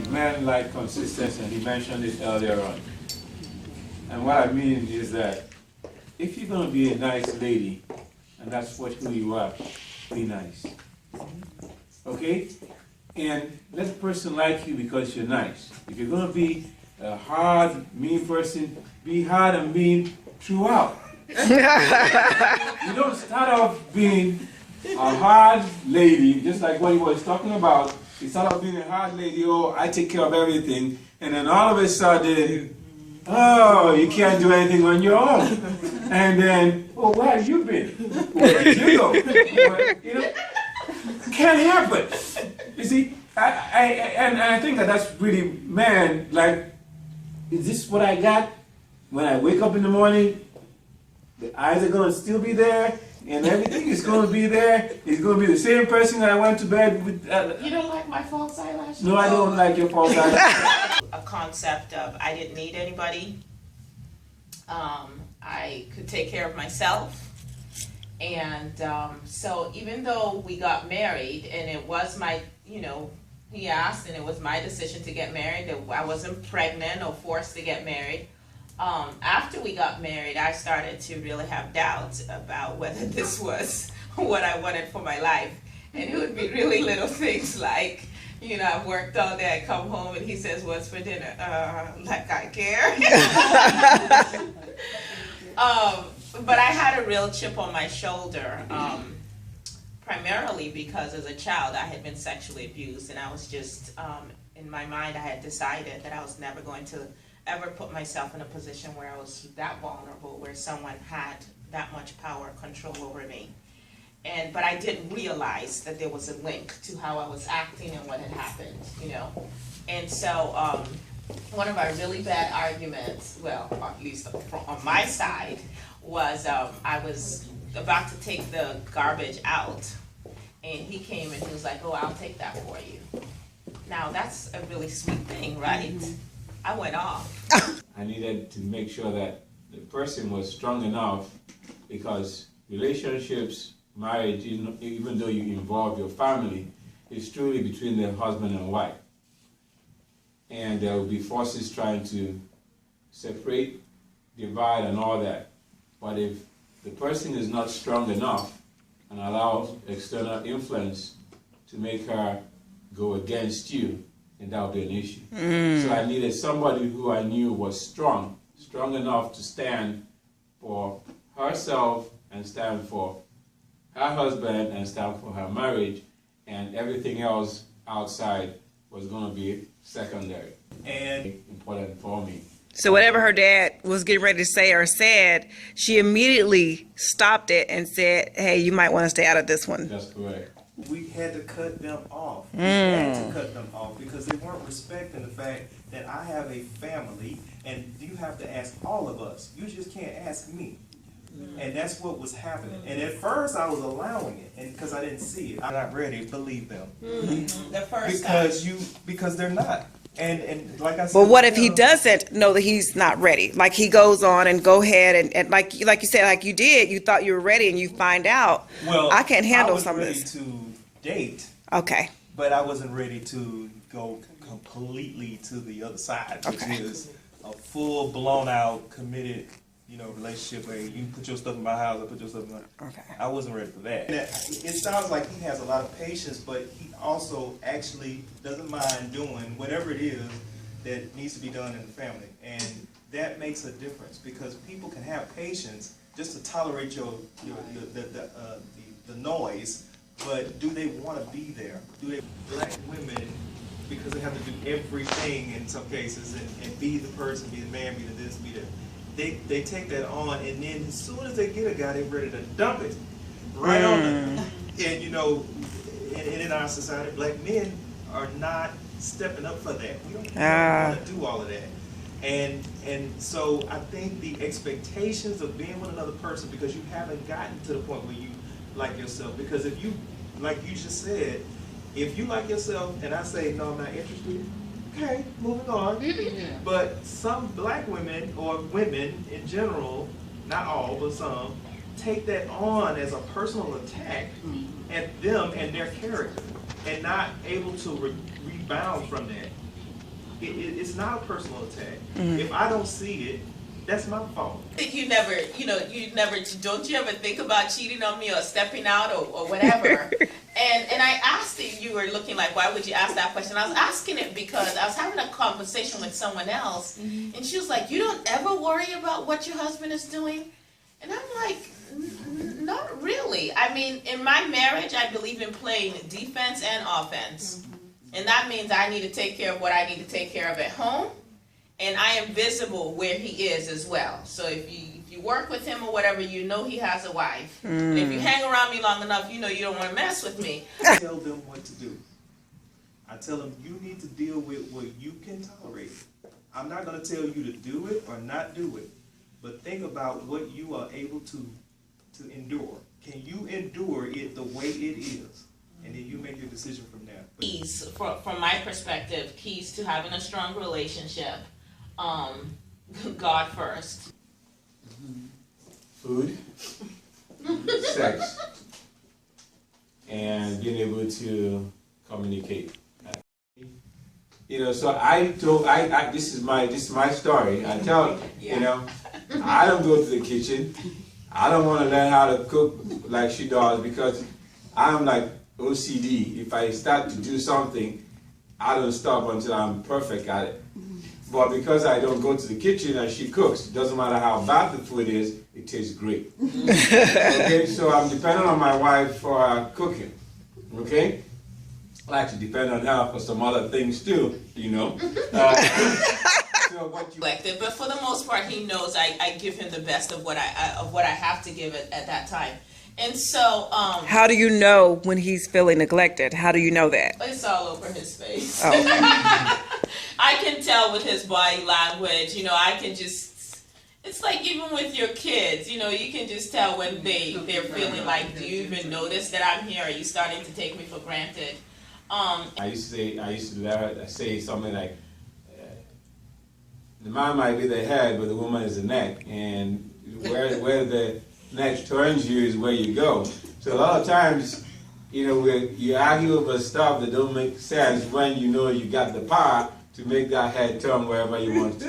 a man like consistency, and he mentioned it earlier on. And what I mean is that if you're going to be a nice lady, and that's who you are, be nice. Okay? And let the person like you because you're nice. If you're going to be a hard, mean person, be hard and mean throughout. You don't start off being a hard lady, just like what he was talking about. You start off being a hard lady, oh, I take care of everything, and then all of a sudden, oh, you can't do anything on your own. And then, oh, where have you been? Where did you go? You know, can't help it. You see, I think that's really, man, like, is this what I got when I wake up in the morning? The eyes are going to still be there, and everything is going to be there. It's going to be the same person that I went to bed with. You don't like my false eyelashes? No, I don't like your false eyelashes. A concept of I didn't need anybody. I could take care of myself. And so even though we got married, and it was my, he asked, and it was my decision to get married. I wasn't pregnant or forced to get married. After we got married, I started to really have doubts about whether this was what I wanted for my life. And it would be really little things like, I've worked all day, I come home and he says, what's for dinner? Like I care. But I had a real chip on my shoulder, primarily because as a child I had been sexually abused, and I was just, in my mind I had decided that I was never going to ever put myself in a position where I was that vulnerable, where someone had that much power, control over me. But I didn't realize that there was a link to how I was acting and what had happened, And so one of our really bad arguments, well, at least on my side, was I was about to take the garbage out, and he came and he was like, oh, I'll take that for you. Now, that's a really sweet thing, right? I went off. I needed to make sure that the person was strong enough, because relationships, marriage, even though you involve your family, is truly between the husband and wife. And there will be forces trying to separate, divide, and all that. But if the person is not strong enough and allows external influence to make her go against you, then that would be an issue. So I needed somebody who I knew was strong enough to stand for herself and stand for her husband and stand for her marriage, and everything else outside was going to be secondary and important for me. So whatever her dad was getting ready to say or said, she immediately stopped it and said, hey, you might want to stay out of this one. That's correct. We had to cut them off. We had to cut them off because they weren't respecting the fact that I have a family, and you have to ask all of us. You just can't ask me. And that's what was happening. And at first I was allowing it, and because I didn't see it. I'm not ready. Believe them. The first Because they're not. And like I said. But what if he doesn't know that he's not ready? Like he goes on and go ahead and like you said, like you did, you thought you were ready, and you find out, well, I can't handle some of this. I was ready to date. Okay. But I wasn't ready to go completely to the other side, which Okay. is a full blown out committed, relationship where you put your stuff in my house, I put your stuff in my. Okay. I wasn't ready for that. It sounds like he has a lot of patience, but he also actually doesn't mind doing whatever it is that needs to be done in the family, and that makes a difference because people can have patience just to tolerate the noise, but do they want to be there? Do they? Black women, because they have to do everything in some cases and be the person, be the man, be the this, be the. They take that on, and then as soon as they get a guy, they're ready to dump it right on them. And in our society, black men are not stepping up for that. We don't want to do all of that. And so I think the expectations of being with another person, because you haven't gotten to the point where you like yourself. Because if you, like you just said, if you like yourself and I say, no, I'm not interested, okay, moving on. But some black women, or women in general, not all, but some, take that on as a personal attack at them and their character, and not able to rebound from that. It's not a personal attack. If I don't see it, that's my fault. I think you never, don't you ever think about cheating on me or stepping out or whatever? And I asked you were looking like, why would you ask that question? I was asking it because I was having a conversation with someone else, and she was like, you don't ever worry about what your husband is doing? And I'm like, not really. I mean, in my marriage, I believe in playing defense and offense. And that means I need to take care of what I need to take care of at home. And I am visible where he is as well. So if you work with him or whatever, you know he has a wife. And if you hang around me long enough, you know you don't want to mess with me. I tell them what to do. I tell them you need to deal with what you can tolerate. I'm not going to tell you to do it or not do it. But think about what you are able to endure. Can you endure it the way it is? And then you make your decision from there. Keys, from my perspective, keys to having a strong relationship. God first. Food, sex, and being able to communicate. So this is my story. I tell, I don't go to the kitchen. I don't want to learn how to cook like she does because I'm like OCD. If I start to do something, I don't stop until I'm perfect at it. But because I don't go to the kitchen and she cooks, it doesn't matter how bad the food is, it tastes great. Okay, so I'm dependent on my wife for cooking. Okay? I like to depend on her for some other things too, So what you But for the most part, he knows I give him the best of what I have to give at that time. And so, How do you know when he's feeling neglected? How do you know that? it's all over his face. Oh. I can tell with his body language, I can just, it's like even with your kids, you can just tell when they're feeling like, do you even notice that I'm here? Are you starting to take me for granted? I used to say something like, the man might be the head, but the woman is the neck, and where the neck turns you is where you go. So a lot of times, you argue over stuff that don't make sense when you know you got the power to make that head turn wherever you want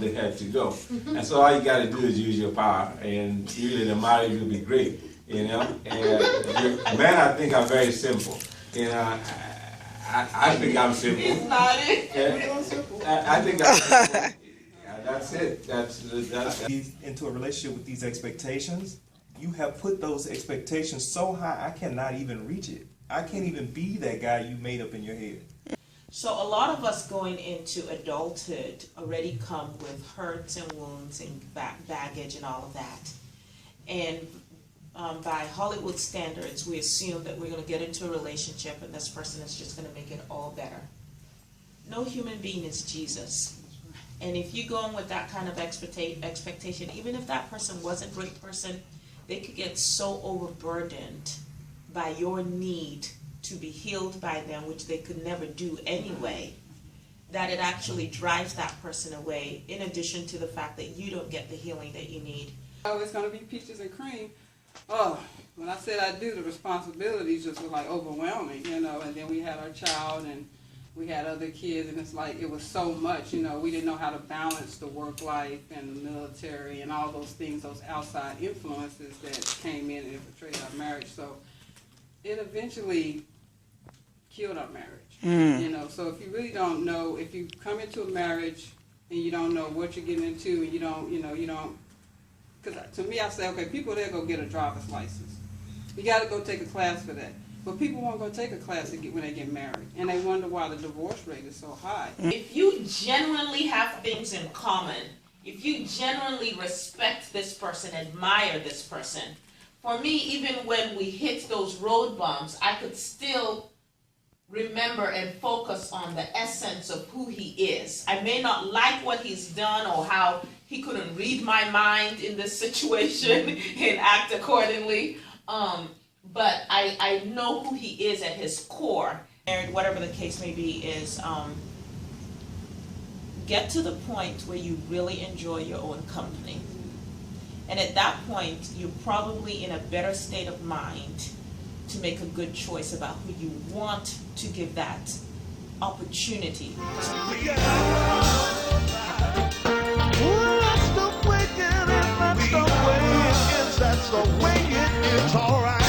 the head to go. And so all you got to do is use your power, and usually the marriage will be great. And men, I think, are very simple. I think I'm simple. He's nodding. I think I'm simple. That's it. That's into a relationship with these expectations, you have put those expectations so high I cannot even reach it. I can't even be that guy you made up in your head. So a lot of us going into adulthood already come with hurts and wounds and baggage and all of that. And by Hollywood standards, we assume that we're going to get into a relationship and this person is just going to make it all better. No human being is Jesus. And if you go in with that kind of expectation, even if that person was a great person, they could get so overburdened by your need to be healed by them, which they could never do anyway, that it actually drives that person away, in addition to the fact that you don't get the healing that you need. Oh, it's going to be peaches and cream. Oh, when I said I do, the responsibilities just were like overwhelming, and then we had our child and we had other kids, and it's like it was so much, we didn't know how to balance the work life and the military and all those things, those outside influences that came in and infiltrated our marriage. So it eventually killed our marriage. So if you really don't know, if you come into a marriage and you don't know what you're getting into, and you don't, because to me I say, okay, people there go get a driver's license. You got to go take a class for that. But people won't go take a class when they get married, and they wonder why the divorce rate is so high. If you genuinely have things in common, if you genuinely respect this person, admire this person, for me, even when we hit those road bumps, I could still remember and focus on the essence of who he is. I may not like what he's done or how he couldn't read my mind in this situation and act accordingly. But I know who he is at his core. And whatever the case may be is get to the point where you really enjoy your own company. And at that point, you're probably in a better state of mind to make a good choice about who you want to give that opportunity to. it's alright.